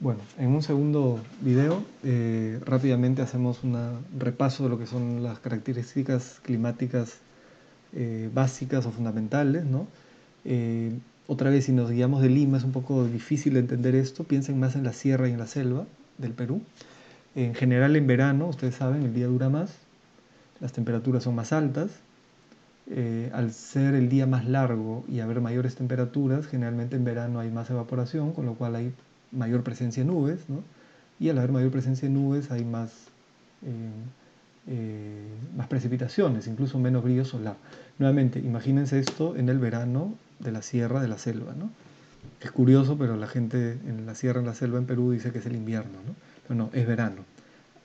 Bueno, en un segundo video rápidamente hacemos un repaso de lo que son las características climáticas básicas o fundamentales, ¿no? Eh, Otra vez, si nos guiamos de Lima, es un poco difícil de entender esto. Piensen más en la sierra y en la selva del Perú. En general, en verano, ustedes saben, el día dura más, las temperaturas son más altas. Al ser el día más largo y haber mayores temperaturas, generalmente en verano hay más evaporación, con lo cual hay mayor presencia de nubes, ¿no? Y al haber mayor presencia de nubes hay más precipitaciones, incluso menos brillo solar. Nuevamente, imagínense esto en el verano de la sierra, de la selva, ¿no? Es curioso, pero la gente en la sierra, en la selva, en Perú, dice que es el invierno, ¿no? Pero no, es verano.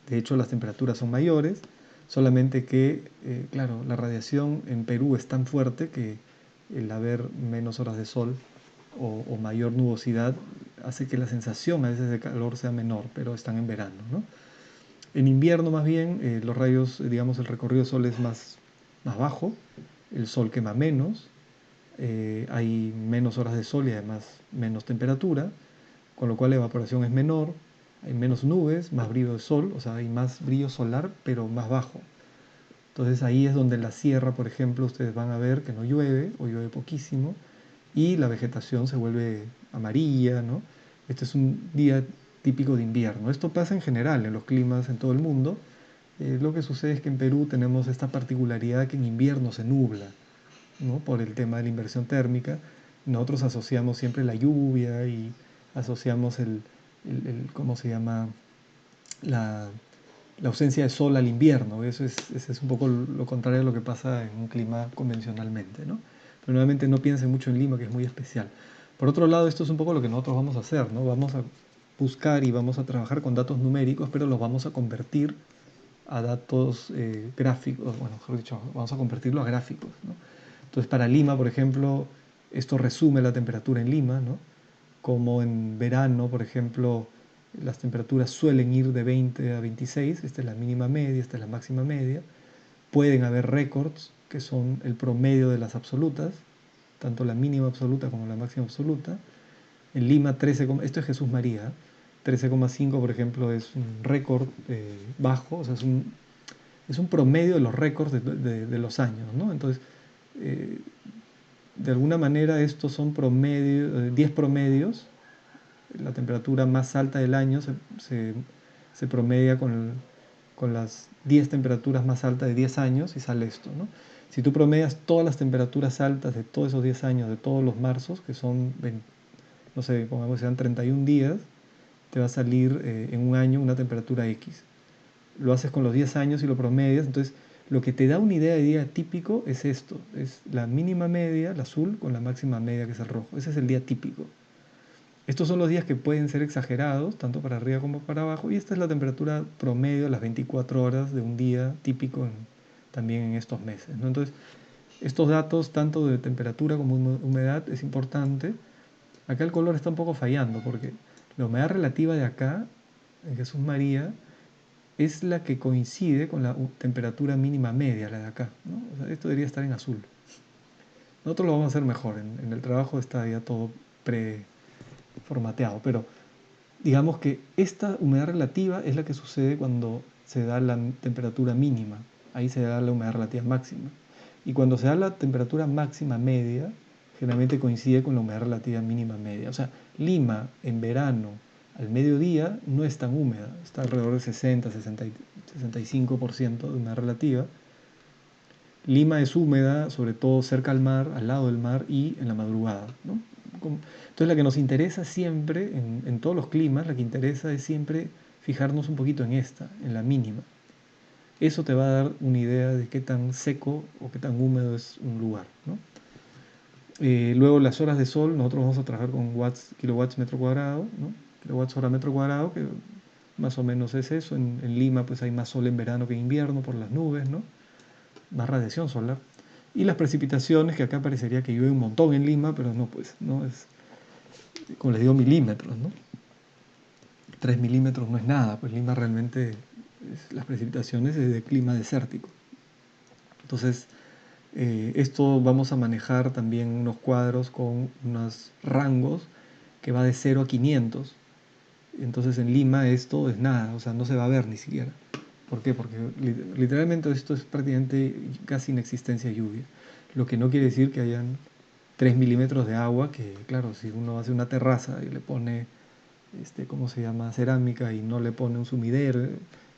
De hecho, las temperaturas son mayores, solamente que, claro, la radiación en Perú es tan fuerte que el haber menos horas de sol o mayor nubosidad hace que la sensación a veces de calor sea menor, pero están en verano, ¿no? En invierno más bien los rayos, digamos, el recorrido del sol es más bajo, el sol quema menos, hay menos horas de sol y además menos temperatura, con lo cual la evaporación es menor, hay menos nubes, más brillo de sol, o sea, hay más brillo solar, pero más bajo. Entonces ahí es donde en la sierra, por ejemplo, ustedes van a ver que no llueve o llueve poquísimo y la vegetación se vuelve amarilla, ¿no? Este es un día típico de invierno. Esto pasa en general en los climas en todo el mundo. Lo que sucede es que en Perú tenemos esta particularidad que en invierno se nubla, ¿no? Por el tema de la inversión térmica. Nosotros asociamos siempre la lluvia y asociamos ¿cómo se llama? La, la ausencia de sol al invierno. Ese es un poco lo contrario a lo que pasa en un clima convencionalmente, ¿no? Pero nuevamente no piensen mucho en Lima, que es muy especial. Por otro lado, esto es un poco lo que nosotros vamos a hacer, ¿no? Vamos a buscar y vamos a trabajar con datos numéricos, pero los vamos a convertir a datos gráficos, bueno, mejor dicho, vamos a convertirlo a gráficos, ¿no? Entonces, para Lima, por ejemplo, esto resume la temperatura en Lima, ¿no? Como en verano, por ejemplo, las temperaturas suelen ir de 20 a 26, esta es la mínima media, esta es la máxima media. Pueden haber récords, que son el promedio de las absolutas, tanto la mínima absoluta como la máxima absoluta. En Lima, 13, esto es Jesús María, 13,5 por ejemplo es un récord bajo, o sea, es un promedio de los récords de los años, ¿no? Entonces, eh, de alguna manera estos son 10 promedios, la temperatura más alta del año se promedia con las 10 temperaturas más altas de 10 años y sale esto, ¿no? Si tú promedias todas las temperaturas altas de todos esos 10 años, de todos los marzos, que son, no sé, pongamos que sean 31 días, te va a salir en un año una temperatura X. Lo haces con los 10 años y lo promedias, entonces lo que te da una idea de día típico es esto, es la mínima media, el azul, con la máxima media, que es el rojo. Ese es el día típico. Estos son los días que pueden ser exagerados, tanto para arriba como para abajo, y esta es la temperatura promedio de las 24 horas de un día típico también en estos meses, ¿no? Entonces, estos datos, tanto de temperatura como humedad, es importante. Acá el color está un poco fallando, porque la humedad relativa de acá, en Jesús María, es la que coincide con la temperatura mínima media, la de acá, ¿no? O sea, esto debería estar en azul. Nosotros lo vamos a hacer mejor, en el trabajo está ya todo preformateado, pero digamos que esta humedad relativa es la que sucede cuando se da la temperatura mínima, ahí se da la humedad relativa máxima. Y cuando se da la temperatura máxima media, generalmente coincide con la humedad relativa mínima media. O sea, Lima en verano al mediodía no es tan húmeda, está alrededor de 65% de humedad relativa. Lima es húmeda, sobre todo cerca al mar, al lado del mar y en la madrugada, ¿no? Entonces la que nos interesa siempre, en todos los climas, la que interesa es siempre fijarnos un poquito en esta, en la mínima. Eso te va a dar una idea de qué tan seco o qué tan húmedo es un lugar, ¿no? Luego las horas de sol, nosotros vamos a trabajar con kilowatts metro cuadrado, ¿no? Kilowatts hora metro cuadrado, que más o menos es eso. En Lima pues hay más sol en verano que en invierno por las nubes, ¿no? Más radiación solar. Y las precipitaciones, que acá parecería que llueve un montón en Lima, pero no, pues, no es, como les digo, milímetros, ¿no? 3 milímetros no es nada, pues Lima realmente, las precipitaciones es de clima desértico. Entonces, esto vamos a manejar también unos cuadros con unos rangos que va de 0 a 500. Entonces en Lima esto es nada, o sea, no se va a ver ni siquiera. ¿Por qué? Porque literalmente esto es prácticamente casi inexistencia de lluvia. Lo que no quiere decir que hayan 3 milímetros de agua, que claro, si uno hace una terraza y le pone, ¿cómo se llama?, cerámica y no le pone un sumidero,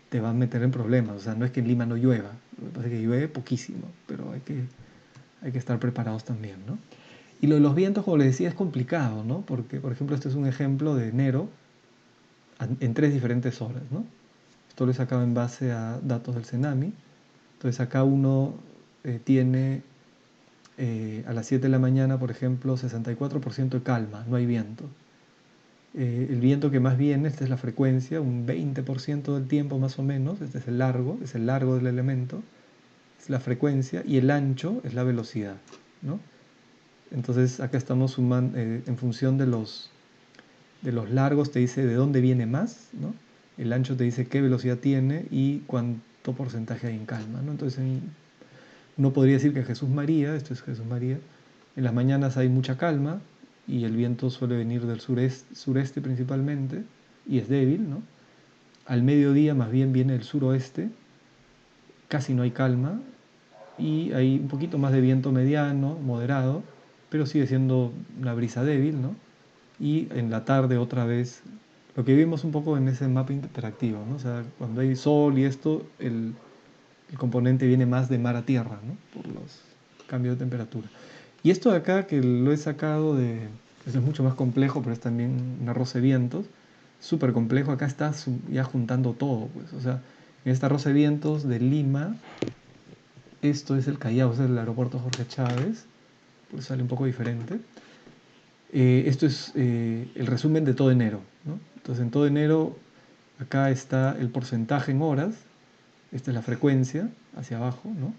te va a meter en problemas. O sea, no es que en Lima no llueva, lo que pasa es que llueve poquísimo, pero hay que estar preparados también, ¿no? Y lo de los vientos, como les decía, es complicado, ¿no? Porque, por ejemplo, este es un ejemplo de enero en 3 diferentes horas, ¿no? Esto lo he sacado en base a datos del Cenami. Entonces acá uno tiene a las 7 de la mañana, por ejemplo, 64% de calma, no hay viento. El viento que más viene, esta es la frecuencia, un 20% del tiempo más o menos, este es el largo del elemento, es la frecuencia, y el ancho es la velocidad, ¿no? Entonces acá estamos sumando, en función de los largos te dice de dónde viene más, ¿no? El ancho te dice qué velocidad tiene y cuánto porcentaje hay en calma, ¿no? Entonces uno podría decir que Jesús María, esto es Jesús María, en las mañanas hay mucha calma y el viento suele venir del sureste principalmente y es débil, ¿no? Al mediodía más bien viene el suroeste, casi no hay calma y hay un poquito más de viento mediano, moderado, pero sigue siendo una brisa débil, ¿no? Y en la tarde otra vez, lo que vimos un poco en ese mapa interactivo, ¿no? O sea, cuando hay sol y esto, el componente viene más de mar a tierra, ¿no? Por los cambios de temperatura. Y esto de acá, que lo he sacado de, eso es mucho más complejo, pero es también un arroz de vientos, súper complejo, acá está ya juntando todo, pues, o sea, en este arroz de vientos de Lima, esto es el Callao, es el aeropuerto Jorge Chávez, pues sale un poco diferente. Esto es el resumen de todo enero, ¿no? Entonces en todo enero acá está el porcentaje en horas, esta es la frecuencia hacia abajo, ¿no?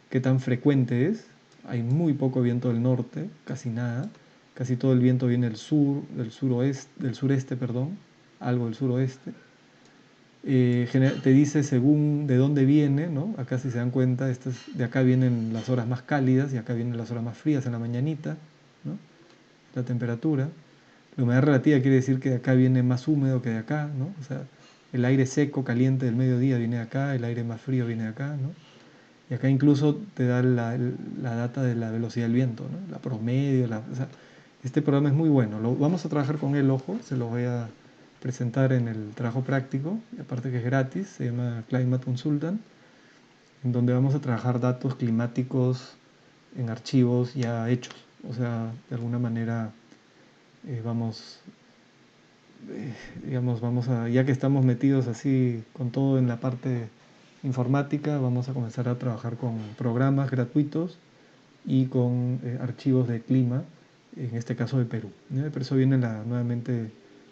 Qué tan frecuente es. Hay muy poco viento del norte, casi nada. Casi todo el viento viene del sur, del sureste, perdón, algo del suroeste. Te dice según de dónde viene, ¿no? Acá si se dan cuenta, de acá vienen las horas más cálidas y acá vienen las horas más frías en la mañanita, ¿no? La temperatura. La humedad relativa quiere decir que de acá viene más húmedo que de acá, ¿no? O sea, el aire seco, caliente del mediodía viene de acá, el aire más frío viene de acá, ¿no? Y acá incluso te da la data de la velocidad del viento, ¿no? La promedio, o sea, este programa es muy bueno. Vamos a trabajar con él, ojo, se lo voy a presentar en el trabajo práctico, y aparte que es gratis, se llama Climate Consultant, en donde vamos a trabajar datos climáticos en archivos ya hechos. O sea, de alguna manera vamos, digamos, ya que estamos metidos así con todo en la parte informática, vamos a comenzar a trabajar con programas gratuitos y con archivos de clima, en este caso de Perú, ¿no? Pero eso viene nuevamente,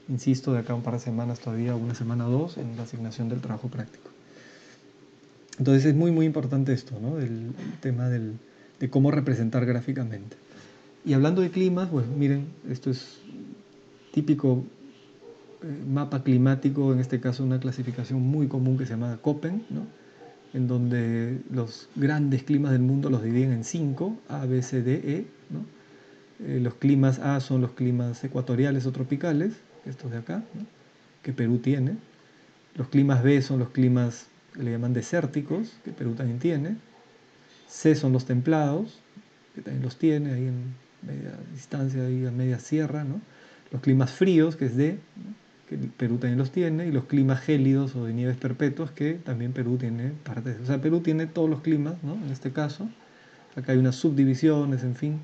insisto, de acá un par de semanas todavía, una semana o dos, en la asignación del trabajo práctico. Entonces es muy, muy importante esto, ¿no? El tema de cómo representar gráficamente. Y hablando de climas, pues miren, esto es típico mapa climático, en este caso una clasificación muy común que se llama Köppen, ¿no? En donde los grandes climas del mundo los dividen en 5, A, B, C, D, E, ¿no? Los climas A son los climas ecuatoriales o tropicales, estos de acá, ¿no? Que Perú tiene. Los climas B son los climas que le llaman desérticos, que Perú también tiene. C son los templados, que también los tiene ahí en media distancia, ahí a media sierra, ¿no? Los climas fríos, que es D, ¿no? Que Perú también los tiene, y los climas gélidos o de nieves perpetuas, que también Perú tiene partes. O sea, Perú tiene todos los climas, ¿no? En este caso. Acá hay unas subdivisiones, en fin.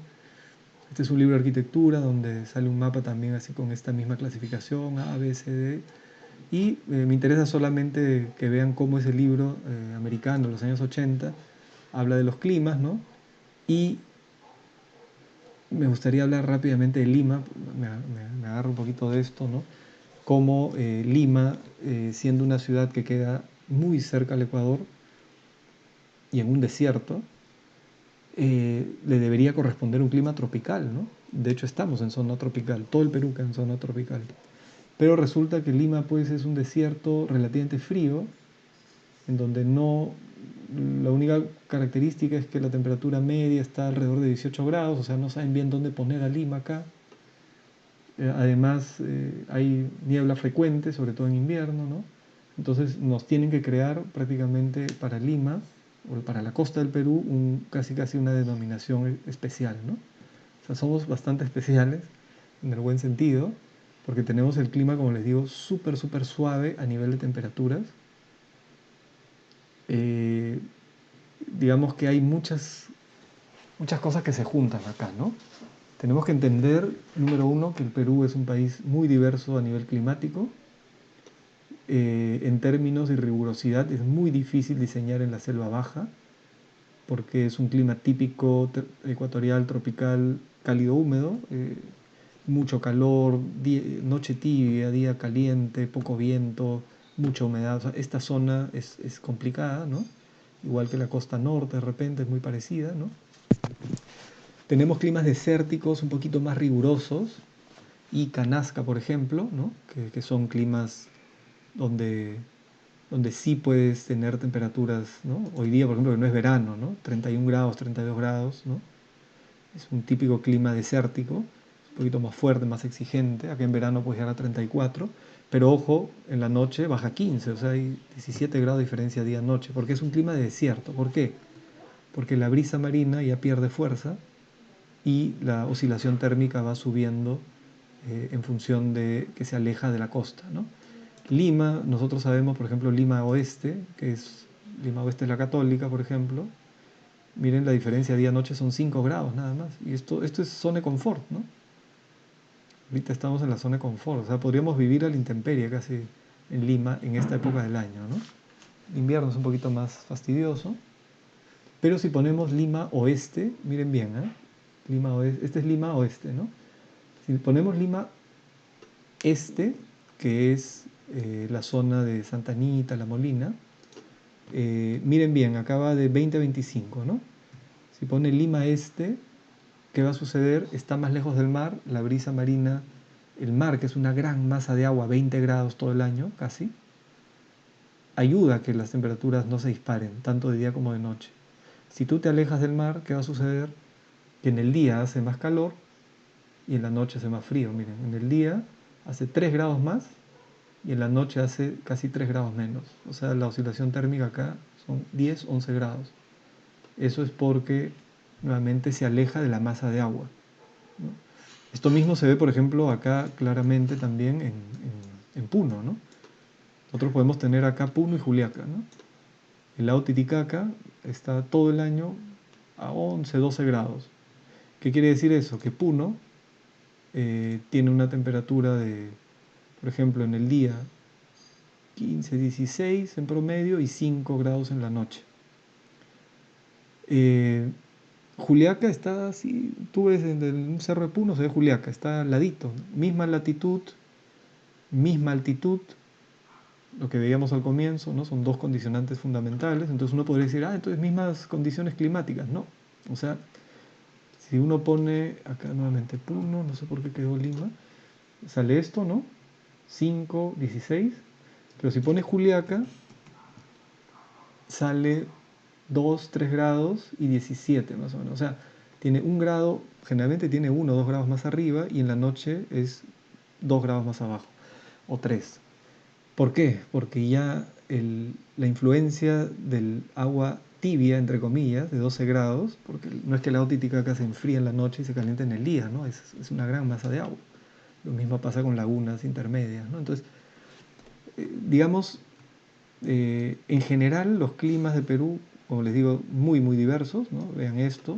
Este es un libro de arquitectura donde sale un mapa también así con esta misma clasificación, A, B, C, D. Y me interesa solamente que vean cómo ese libro americano de los años 80 habla de los climas, ¿no? Y me gustaría hablar rápidamente de Lima, me agarro un poquito de esto, ¿no? Cómo Lima, siendo una ciudad que queda muy cerca al Ecuador y en un desierto, le debería corresponder un clima tropical, ¿no? De hecho estamos en zona tropical, todo el Perú queda en zona tropical. Pero resulta que Lima pues es un desierto relativamente frío, en donde no, la única característica es que la temperatura media está alrededor de 18 grados, o sea, no saben bien dónde poner a Lima acá. Además, hay niebla frecuente, sobre todo en invierno, ¿no? Entonces nos tienen que crear prácticamente para Lima o para la costa del Perú casi casi una denominación especial, ¿no? O sea, somos bastante especiales en el buen sentido, porque tenemos el clima, como les digo, súper, súper suave a nivel de temperaturas. Eh, digamos que hay muchas cosas que se juntan acá, ¿no? Tenemos que entender, número uno, que el Perú es un país muy diverso a nivel climático. En términos de rigurosidad es muy difícil diseñar en la selva baja porque es un clima típico ecuatorial, tropical, cálido, húmedo, mucho calor, noche tibia, día caliente, poco viento, mucha humedad. O sea, esta zona es complicada, ¿no? Igual que la costa norte, de repente es muy parecida, ¿no? Tenemos climas desérticos un poquito más rigurosos, Ica, Nazca, por ejemplo, ¿no? Que son climas donde, donde sí puedes tener temperaturas, ¿no? Hoy día, por ejemplo, que no es verano, ¿no? 31 grados, 32 grados, ¿no? Es un típico clima desértico, un poquito más fuerte, más exigente. Aquí en verano puedes llegar a 34, pero ojo, en la noche baja 15, o sea, hay 17 grados de diferencia día-noche, porque es un clima de desierto. ¿Por qué? Porque la brisa marina ya pierde fuerza y la oscilación térmica va subiendo en función de que se aleja de la costa, ¿no? Lima, nosotros sabemos, por ejemplo, Lima Oeste, Lima Oeste es la católica, por ejemplo. Miren la diferencia día-noche son 5 grados nada más. Y esto es zona de confort, ¿no? Ahorita estamos en la zona de confort. O sea, podríamos vivir a la intemperie casi en Lima en esta época del año, ¿no? El invierno es un poquito más fastidioso. Pero si ponemos Lima Oeste, miren bien, ¿eh? Lima Oeste, este es Lima Oeste, ¿no? Si ponemos Lima Este, que es la zona de Santa Anita, La Molina, miren bien, acaba de 20 a 25, ¿no? Si pone Lima Este, ¿qué va a suceder? Está más lejos del mar, la brisa marina, el mar, que es una gran masa de agua, 20 grados todo el año casi, ayuda a que las temperaturas no se disparen, tanto de día como de noche. Si tú te alejas del mar, ¿qué va a suceder? Que en el día hace más calor y en la noche hace más frío. Miren, en el día hace 3 grados más y en la noche hace casi 3 grados menos. O sea, la oscilación térmica acá son 10, 11 grados. Eso es porque nuevamente se aleja de la masa de agua, ¿no? Esto mismo se ve, por ejemplo, acá claramente también en Puno, ¿no? Nosotros podemos tener acá Puno y Juliaca, ¿no? El lago Titicaca está todo el año a 11, 12 grados. ¿Qué quiere decir eso? Que Puno tiene una temperatura de, por ejemplo, en el día 15, 16 en promedio y 5 grados en la noche. Eh, Juliaca está así, tú ves en un cerro de Puno, se ve Juliaca, está al ladito, misma latitud, misma altitud, lo que veíamos al comienzo, ¿no? Son dos condicionantes fundamentales, entonces uno podría decir, entonces mismas condiciones climáticas, ¿no? O sea, si uno pone acá nuevamente Puno, no sé por qué quedó Lima, sale esto, ¿no? 5, 16, pero si pone Juliaca, sale 2, 3 grados y 17 más o menos. O sea, tiene un grado, generalmente tiene 1 o 2 grados más arriba y en la noche es 2 grados más abajo o 3. ¿Por qué? Porque ya la influencia del agua tibia, entre comillas, de 12 grados, porque no es que el agua Titicaca se enfríe en la noche y se caliente en el día, ¿no? Es una gran masa de agua. Lo mismo pasa con lagunas intermedias, ¿no? Entonces, digamos, en general los climas de Perú, como les digo, muy, muy diversos, ¿no? Vean esto,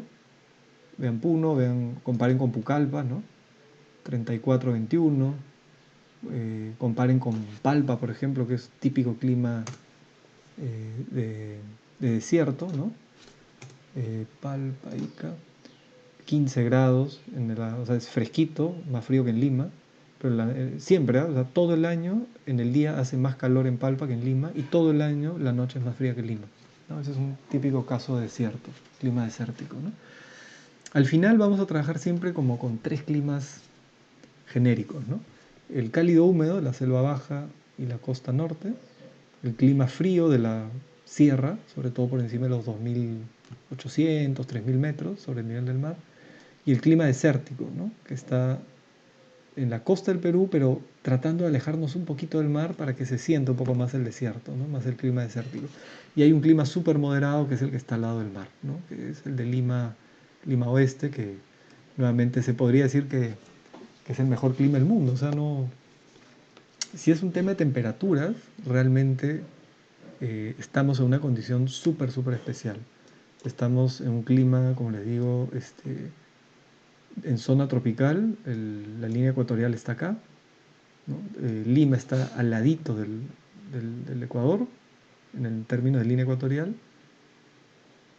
vean Puno, comparen con Pucallpa, ¿no? 34-21, comparen con Palpa, por ejemplo, que es típico clima de desierto, ¿no? Palpa, Ica, 15 grados, o sea, es fresquito, más frío que en Lima, pero siempre, o sea, todo el año en el día hace más calor en Palpa que en Lima y todo el año la noche es más fría que en Lima, ¿no? Ese es un típico caso de desierto, clima desértico, ¿no? Al final vamos a trabajar siempre como con tres climas genéricos, ¿no? El cálido húmedo, la selva baja y la costa norte, el clima frío de la sierra, sobre todo por encima de los 2.800, 3.000 metros sobre el nivel del mar, y el clima desértico, ¿no? Que está en la costa del Perú, pero tratando de alejarnos un poquito del mar para que se sienta un poco más el desierto, ¿no? Más el clima desértico. Y hay un clima súper moderado que es el que está al lado del mar, ¿no? Que es el de Lima, Lima Oeste, que nuevamente se podría decir que es el mejor clima del mundo. O sea, no, si es un tema de temperaturas, realmente estamos en una condición súper, súper especial. Estamos en un clima, como les digo, en zona tropical, la línea ecuatorial está acá, ¿no? Lima está al ladito del Ecuador, en el término de línea ecuatorial.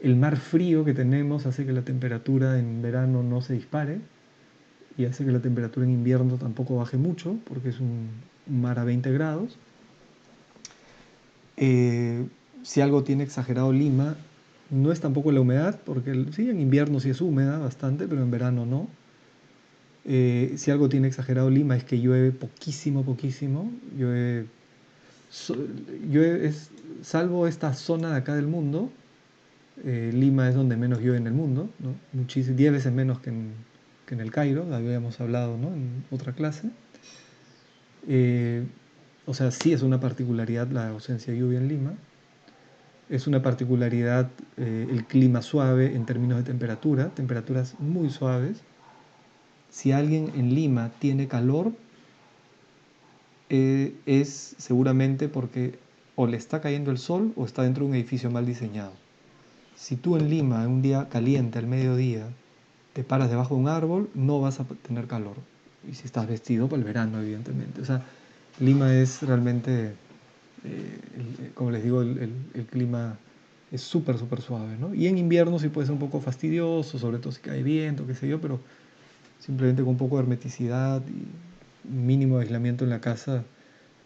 El mar frío que tenemos hace que la temperatura en verano no se dispare y hace que la temperatura en invierno tampoco baje mucho, porque es un mar a 20 grados. Eh, si algo tiene exagerado Lima, no es tampoco la humedad, porque sí, en invierno sí es húmeda bastante, pero en verano no. Si algo tiene exagerado Lima es que llueve poquísimo, poquísimo. Llueve, so- salvo esta zona de acá del mundo, Lima es donde menos llueve en el mundo, ¿no? 10 veces menos que en el Cairo, habíamos hablado, ¿no? En otra clase. Eh, o sea, sí es una particularidad la ausencia de lluvia en Lima. Es una particularidad el clima suave en términos de temperatura, temperaturas muy suaves. Si alguien en Lima tiene calor, es seguramente porque o le está cayendo el sol o está dentro de un edificio mal diseñado. Si tú en Lima, en un día caliente al mediodía, te paras debajo de un árbol, no vas a tener calor. Y si estás vestido para el verano, evidentemente. O sea, Lima es realmente, como les digo, el clima es súper, súper suave, ¿no? Y en invierno sí puede ser un poco fastidioso, sobre todo si cae viento, qué sé yo, pero simplemente con un poco de hermeticidad y mínimo aislamiento en la casa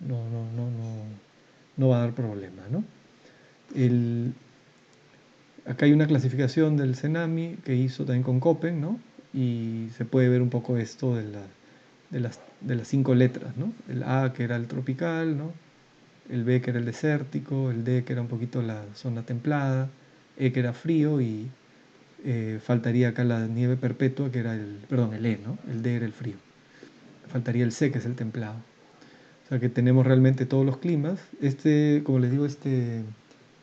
no va a dar problema, ¿no? El, Acá hay una clasificación del CENAMI que hizo también con Copen, ¿no? Y se puede ver un poco esto de las 5 letras, ¿no? El A que era el tropical, ¿no? El B que era el desértico, el D que era un poquito la zona templada, E que era frío y faltaría acá la nieve perpetua que era perdón, el E, ¿no? El D era el frío. Faltaría el C que es el templado. O sea que tenemos realmente todos los climas. Como les digo, este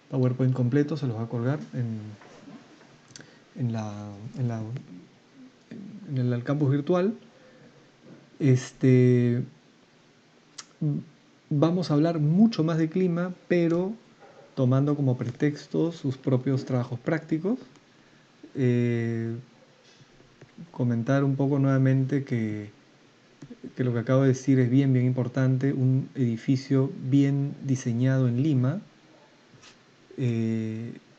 PowerPoint completo se los va a colgar en, la, en, la, en el campus virtual. Este, Vamos a hablar mucho más de clima, pero tomando como pretexto sus propios trabajos prácticos. Eh, Comentar un poco nuevamente que lo que acabo de decir es bien, bien importante. Un edificio bien diseñado en Lima,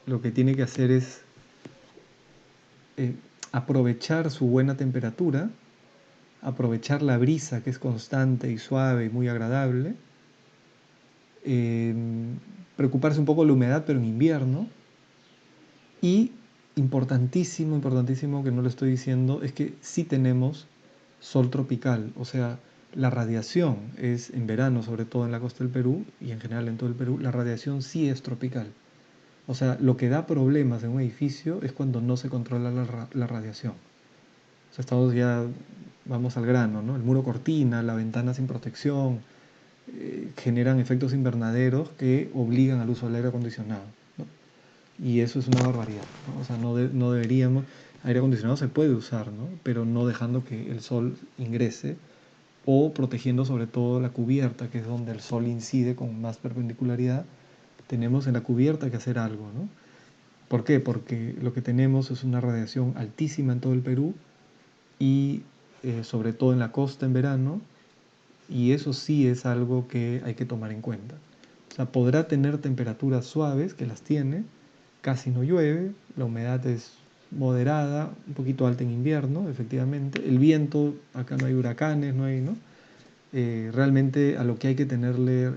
lo que tiene que hacer es eh, aprovechar su buena temperatura, aprovechar la brisa que es constante y suave y muy agradable, eh, preocuparse un poco de la humedad, pero en invierno, y importantísimo, importantísimo que no lo estoy diciendo, es que sí tenemos sol tropical, o sea, la radiación es en verano, sobre todo en la costa del Perú y en general en todo el Perú, la radiación sí es tropical. O sea, lo que da problemas en un edificio es cuando no se controla la radiación. O sea, estamos ya, vamos al grano, ¿no? El muro cortina, la ventana sin protección, generan efectos invernaderos que obligan al uso del aire acondicionado, ¿no? Y eso es una barbaridad, ¿no? O sea, no deberíamos, aire acondicionado se puede usar, ¿no? Pero no dejando que el sol ingrese o protegiendo sobre todo la cubierta, que es donde el sol incide con más perpendicularidad. Tenemos en la cubierta que hacer algo, ¿no? ¿Por qué? Porque lo que tenemos es una radiación altísima en todo el Perú y sobre todo en la costa en verano, y eso sí es algo que hay que tomar en cuenta. O sea, podrá tener temperaturas suaves, que las tiene, casi no llueve, la humedad es moderada, un poquito alta en invierno, efectivamente. El viento, acá no hay huracanes, no hay, ¿no? Realmente a lo que hay que tenerle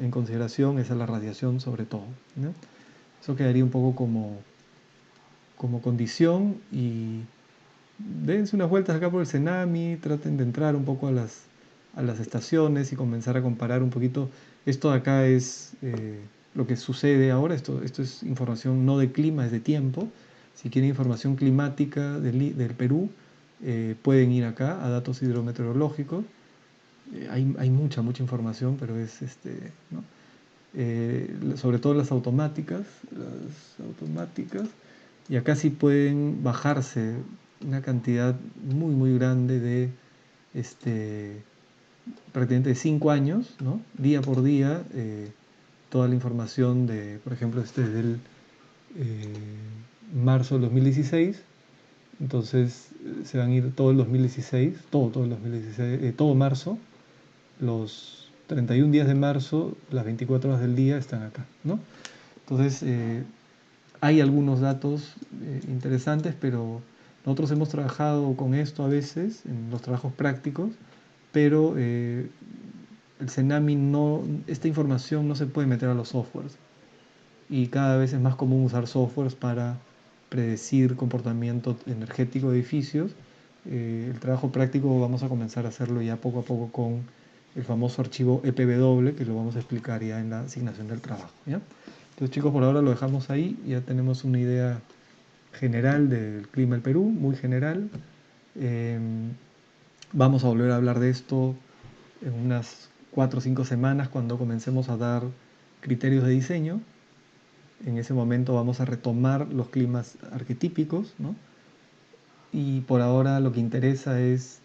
en consideración es a la radiación sobre todo, ¿no? Eso quedaría un poco como condición y dense unas vueltas acá por el Senami, traten de entrar un poco a las estaciones y comenzar a comparar un poquito. Esto de acá es lo que sucede ahora, esto es información no de clima, es de tiempo. Si quieren información climática del Perú, pueden ir acá a datos hidrometeorológicos. Hay mucha información, pero es ¿no? Sobre todo las automáticas, y acá sí pueden bajarse una cantidad muy grande de prácticamente de 5 años, ¿no? Día por día, toda la información de, por ejemplo, desde el marzo del 2016. Entonces se van a ir todo el 2016, todo el 2016, todo marzo, los 31 días de marzo, las 24 horas del día están acá, ¿no? Entonces hay algunos datos interesantes, pero nosotros hemos trabajado con esto a veces en los trabajos prácticos, pero el Cenami no, esta información no se puede meter a los softwares, y cada vez es más común usar softwares para predecir comportamiento energético de edificios. El trabajo práctico vamos a comenzar a hacerlo ya poco a poco con el famoso archivo EPW, que lo vamos a explicar ya en la asignación del trabajo, ¿ya? Entonces, chicos, por ahora lo dejamos ahí. Ya tenemos una idea general del clima del Perú, muy general. Eh, Vamos a volver a hablar de esto en unas 4 o 5 semanas, cuando comencemos a dar criterios de diseño. En ese momento vamos a retomar los climas arquetípicos, ¿no? Y por ahora lo que interesa es,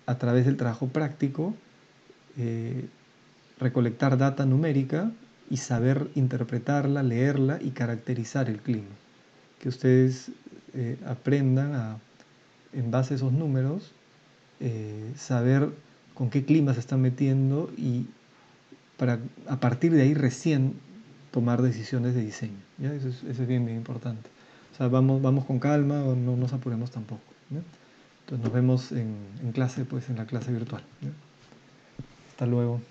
a través del trabajo práctico, eh, recolectar data numérica y saber interpretarla, leerla y caracterizar el clima. Que ustedes aprendan en base a esos números, saber con qué clima se están metiendo, y para a partir de ahí recién tomar decisiones de diseño, ¿ya? Eso es bien importante. O sea, vamos con calma, o no nos apuremos tampoco, ¿ya? Entonces nos vemos en clase, pues en la clase virtual, ¿ya? Hasta luego.